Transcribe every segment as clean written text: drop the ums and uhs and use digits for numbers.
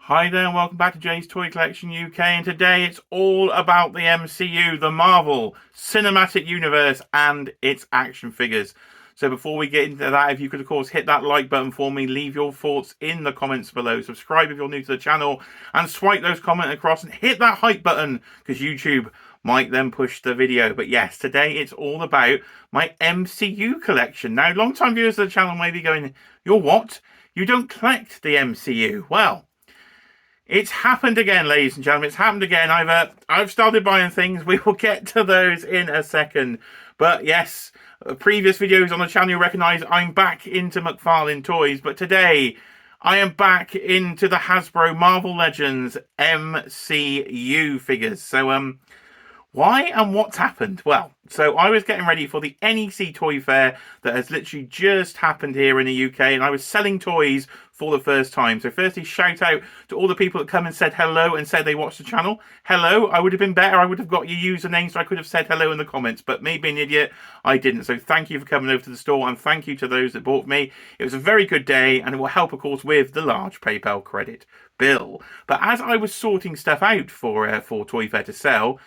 Hi there and welcome back to Jay's Toy Collection UK, and today it's all about the MCU, the Marvel Cinematic Universe and its action figures. So before we get into that, if you could of course hit that like button for me, leave your thoughts in the comments below, subscribe if you're new to the channel and swipe those comments across and hit that hype button because YouTube might then push the video. But yes, today it's all about my MCU collection. Now, long-time viewers of the channel may be going, "You're what? You don't collect the MCU?" Well, it's happened again, ladies and gentlemen. It's happened again. I've started buying things. We will get to those in a second. But yes, previous videos on the channel you recognise I'm back into McFarlane toys. But today I am back into the Hasbro Marvel Legends MCU figures. So why and what's happened? Well, so I was getting ready for the NEC Toy Fair that has literally just happened here in the UK, and I was selling toys for the first time. So firstly, shout out to all the people that come and said hello and said they watched the channel. Hello, I would have been better. I would have got your username so I could have said hello in the comments, but me being an idiot, I didn't. So thank you for coming over to the store, and thank you to those that bought me. It was a very good day, and it will help, of course, with the large PayPal credit bill. But as I was sorting stuff out for Toy Fair to sell,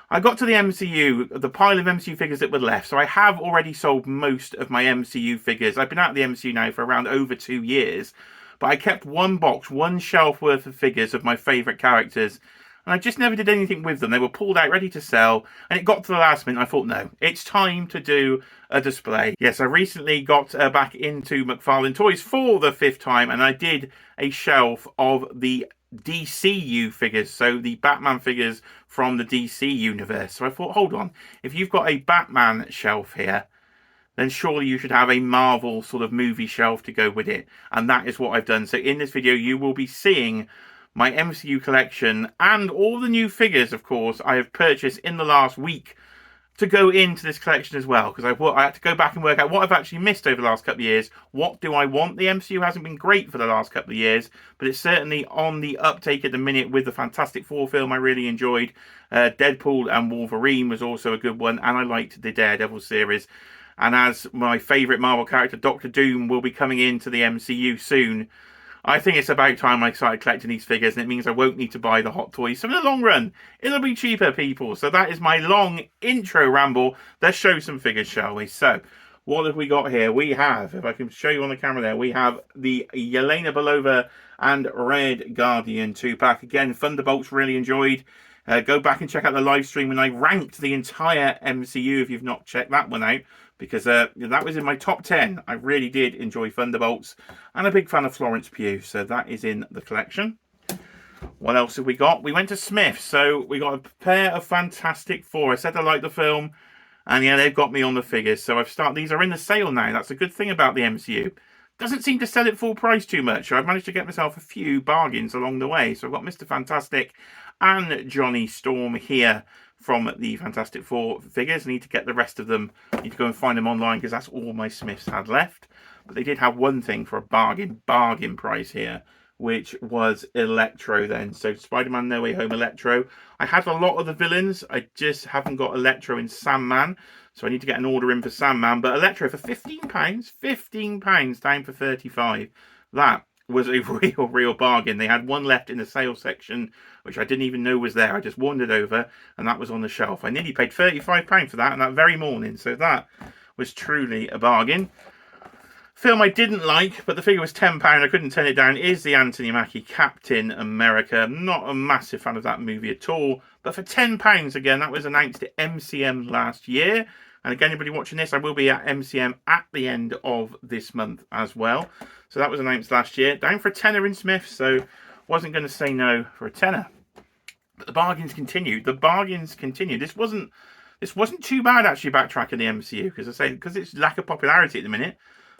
I got to the MCU, the pile of MCU figures that were left. So I have already sold most of my MCU figures. I've been out of the MCU now for around over 2 years. But I kept one box, one shelf worth of figures of my favourite characters. And I just never did anything with them. They were pulled out, ready to sell. And it got to the last minute. I thought, no, it's time to do a display. Yes, I recently got back into McFarlane Toys for the 5th time. And I did a shelf of the DCU figures, so the Batman figures from the DC universe. So I thought, hold on, if you've got a Batman shelf here, then surely you should have a Marvel sort of movie shelf to go with it. And that is what I've done. So in this video, you will be seeing my MCU collection and all the new figures, of course, I have purchased in the last week to go into this collection as well, because I had to go back and work out what I've actually missed over the last couple of years. What do I want? The MCU hasn't been great for the last couple of years, but it's certainly on the uptake at the minute with the Fantastic Four film I really enjoyed. Deadpool and Wolverine was also a good one, and I liked the Daredevil series. And as my favourite Marvel character, Doctor Doom, will be coming into the MCU soon, I think it's about time I started collecting these figures, and it means I won't need to buy the Hot Toys. So in the long run, it'll be cheaper, people. So that is my long intro ramble. Let's show some figures, shall we? So what have we got here? We have, if I can show you on the camera there, we have the Yelena Belova and Red Guardian 2-pack. Again, Thunderbolts really enjoyed. Go back and check out the live stream when I ranked the entire MCU if you've not checked that one out, because that was in my top 10. I really did enjoy Thunderbolts, and a big fan of Florence Pugh, so that is in the collection. What else have we got? We went to Smith's, so we got a pair of Fantastic Four. I said I liked the film, and yeah, they've got me on the figures. So these are in the sale now. That's a good thing about the MCU. Doesn't seem to sell at full price too much. So I've managed to get myself a few bargains along the way. So I've got Mr. Fantastic and Johnny Storm here from the Fantastic Four figures. I need to get the rest of them. I need to go and find them online because that's all my Smiths had left. But they did have one thing for a bargain price here, which was Electro then. So Spider-Man No Way Home Electro. I had a lot of the villains. I just haven't got Electro in Sandman. So I need to get an order in for Sandman. But Electro for £15. £15 down for 35. That was a real bargain. They had one left in the sales section, which I didn't even know was there. I just wandered over, and that was on the shelf. I nearly paid £35 for that on that very morning. So that was truly a bargain. Film I didn't like, but the figure was £10. I couldn't turn it down, is the Anthony Mackie Captain America. Not a massive fan of that movie at all. But for £10, again, that was announced at MCM last year. And again, anybody watching this, I will be at MCM at the end of this month as well. So that was announced last year. Down for a tenner in Smith, so wasn't going to say no for a tenner. But the bargains continued. The bargains continued. This wasn't too bad, actually, backtracking the MCU, because I say, because it's lack of popularity at the minute,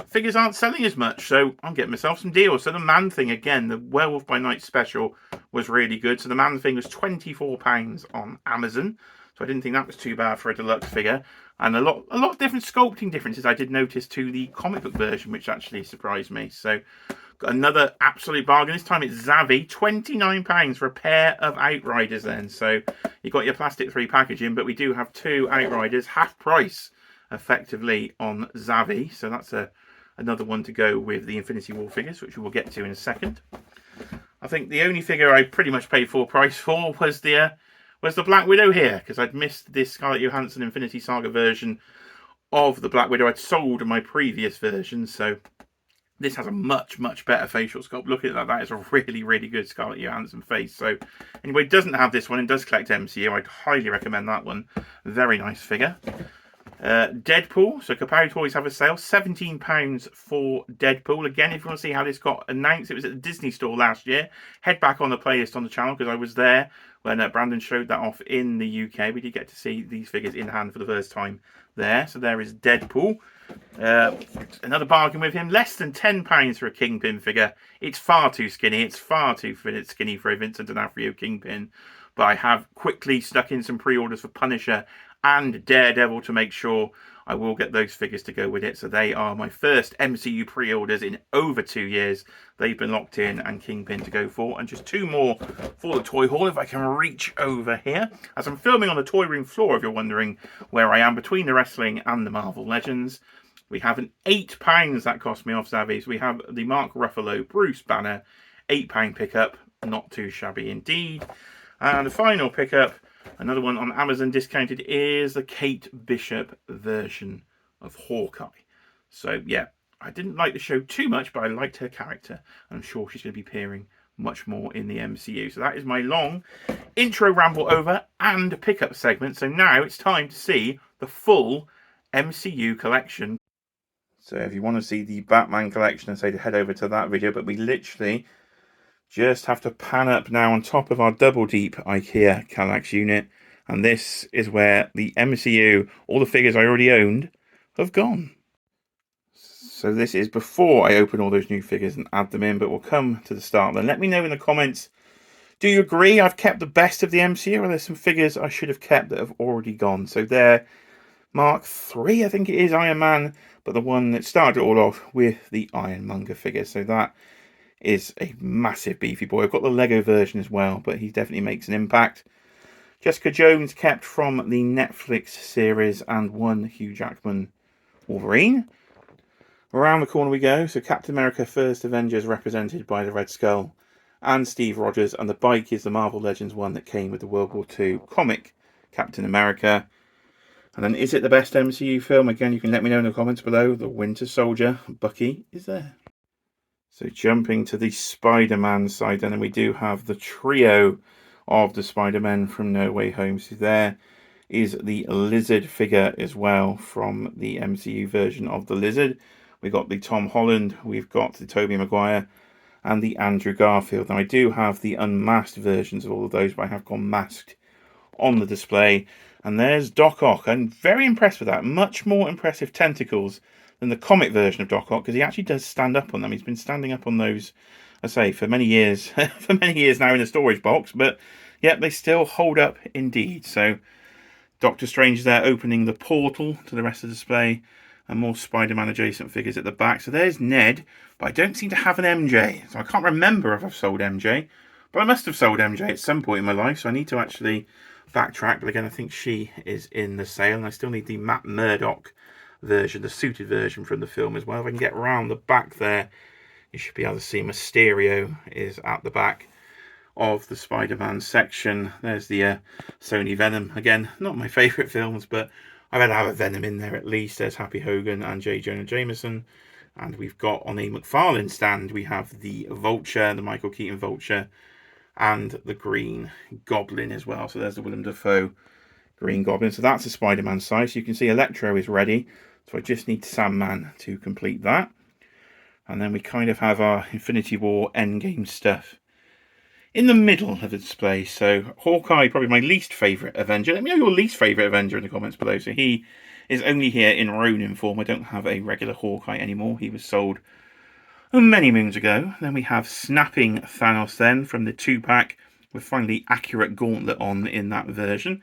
figures aren't selling as much, so I'm getting myself some deals. So the Man-Thing, again, the Werewolf by Night special was really good. So the Man-Thing was £24 on Amazon. So I didn't think that was too bad for a deluxe figure. And a lot of different sculpting differences I did notice to the comic book version, which actually surprised me. So got another absolute bargain. This time it's Zavi, £29 for a pair of Outriders then. So you got your plastic 3 packaging, but we do have 2 Outriders, half price effectively on Zavi. So that's another one to go with the Infinity War figures, which we will get to in a second. I think the only figure I pretty much paid full price for was the Black Widow here, because I'd missed this Scarlett Johansson Infinity Saga version of the Black Widow. I'd sold my previous version, so this has a much, much better facial sculpt. Looking at that is a really, really good Scarlett Johansson face. So anyway, doesn't have this one and does collect MCU. I'd highly recommend that one. Very nice figure. Deadpool. So Kapow Toys have a sale. £17 for Deadpool. Again, if you want to see how this got announced, it was at the Disney store last year. Head back on the playlist on the channel, because I was there when Brandon showed that off in the UK. We did get to see these figures in hand for the first time there. So there is Deadpool. Another bargain with him. Less than £10 for a Kingpin figure. It's far too skinny. It's far too skinny for a Vincent D'Onofrio Kingpin. But I have quickly stuck in some pre-orders for Punisher and Daredevil to make sure I will get those figures to go with it. So they are my first MCU pre-orders in over 2 years. They've been locked in, and Kingpin to go for. And just two more for the toy haul, if I can reach over here. As I'm filming on the toy room floor, if you're wondering where I am between the wrestling and the Marvel Legends. We have an £8 that cost me off Zavvies. We have the Mark Ruffalo Bruce Banner, £8 pickup. Not too shabby indeed. And the final pickup, another one on Amazon discounted, is the Kate Bishop version of Hawkeye. So yeah, I didn't like the show too much, but I liked her character. I'm sure she's going to be appearing much more in the MCU. So that is my long intro ramble over and pickup segment. So now it's time to see the full MCU collection. So if you want to see the Batman collection, I say to head over to that video, but we literally just have to pan up now on top of our double deep IKEA Kallax unit. And this is where the MCU, all the figures I already owned, have gone. So this is before I open all those new figures and add them in, but we'll come to the start then. Let me know in the comments, do you agree I've kept the best of the MCU, or are there some figures I should have kept that have already gone? So there, Mark III, I think it is, Iron Man, but the one that started it all off with the Ironmonger figure. So that is a massive beefy boy. I've got the Lego version as well, but he definitely makes an impact. Jessica Jones kept from the Netflix series, and one Hugh Jackman Wolverine. Around the corner we go. So Captain America First Avengers, represented by the Red Skull and Steve Rogers, and the bike is the Marvel Legends one that came with the World War II comic Captain America. And then, is it the best MCU film? Again, you can let me know in the comments below. The Winter Soldier, Bucky, is there. So jumping to the Spider-Man side, and then we do have the trio of the Spider-Men from No Way Home. So there is the Lizard figure as well from the MCU version of the Lizard. We've got the Tom Holland, we've got the Tobey Maguire, and the Andrew Garfield. Now I do have the unmasked versions of all of those, but I have gone masked on the display. And there's Doc Ock. I'm very impressed with that. Much more impressive tentacles than the comic version of Doc Ock, because he actually does stand up on them. He's been standing up on those, I say, for many years, for many years now in the storage box. But yet they still hold up indeed. So Doctor Strange is there opening the portal to the rest of the display, and more Spider-Man adjacent figures at the back. So there's Ned, but I don't seem to have an MJ. So I can't remember if I've sold MJ, but I must have sold MJ at some point in my life. So I need to actually backtrack. But again, I think she is in the sale, and I still need the Matt Murdock version, the suited version from the film as well. If I can get around the back there, you should be able to see Mysterio is at the back of the Spider-Man section. There's the Sony Venom. Again, not my favourite films, but I've had to have a Venom in there at least. There's Happy Hogan and J. Jonah Jameson. And we've got on a McFarlane stand, we have the Vulture, the Michael Keaton Vulture, and the Green Goblin as well. So there's the Willem Dafoe Green Goblin. So that's the Spider-Man side. So you can see Electro is ready. So I just need Sandman to complete that. And then we kind of have our Infinity War Endgame stuff in the middle of the display. So Hawkeye, probably my least favourite Avenger. Let me know your least favourite Avenger in the comments below. So he is only here in Ronin form. I don't have a regular Hawkeye anymore. He was sold many moons ago. Then we have Snapping Thanos then from the 2-pack with finally accurate gauntlet on in that version.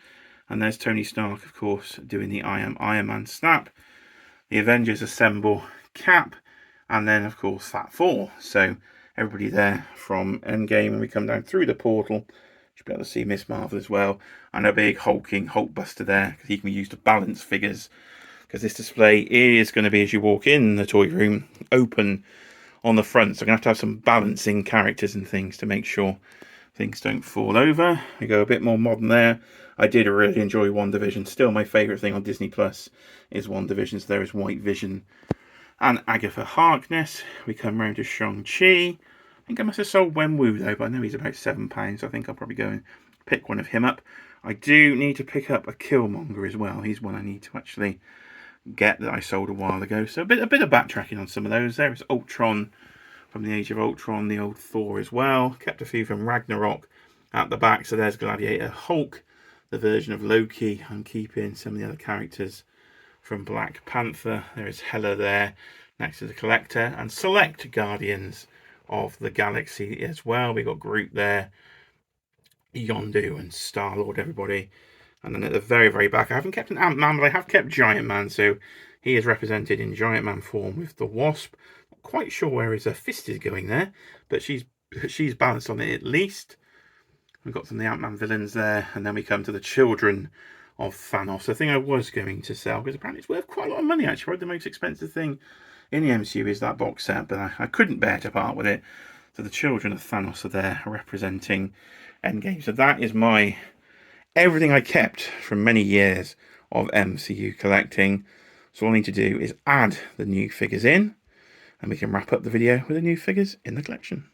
And there's Tony Stark, of course, doing the I Am Iron Man snap. The Avengers assemble Cap, and then, of course, Fat 4. So everybody there from Endgame, and we come down through the portal. Should be able to see Miss Marvel as well. And a big hulking Hulkbuster there, because he can be used to balance figures. Because this display is going to be, as you walk in the toy room, open on the front. So I'm going to have some balancing characters and things to make sure things don't fall over. We go a bit more modern there. I did really enjoy WandaVision. Still my favourite thing on Disney Plus is WandaVision. So there is White Vision and Agatha Harkness. We come round to Shang-Chi. I think I must have sold Wenwu though, but I know he's about £7. So I think I'll probably go and pick one of him up. I do need to pick up a Killmonger as well. He's one I need to actually get that I sold a while ago. So a bit of backtracking on some of those. There's Ultron from the Age of Ultron, the old Thor as well. Kept a few from Ragnarok at the back. So there's Gladiator, Hulk, the version of Loki. I'm keeping some of the other characters from Black Panther. There is Hela there next to the Collector, and select Guardians of the Galaxy as well. We got Groot there, Yondu and Star-Lord, everybody. And then at the very, very back, I haven't kept an Ant-Man, but I have kept Giant Man. So he is represented in Giant Man form with the Wasp. Not quite sure where his fist is going there, but she's balanced on it at least. We've got some of the Ant-Man villains there. And then we come to the children of Thanos. The thing I was going to sell, because apparently it's worth quite a lot of money, actually. Probably the most expensive thing in the MCU is that box set, but I couldn't bear to part with it. So the children of Thanos are there representing Endgame. So that is my everything I kept from many years of MCU collecting. So all I need to do is add the new figures in, and we can wrap up the video with the new figures in the collection.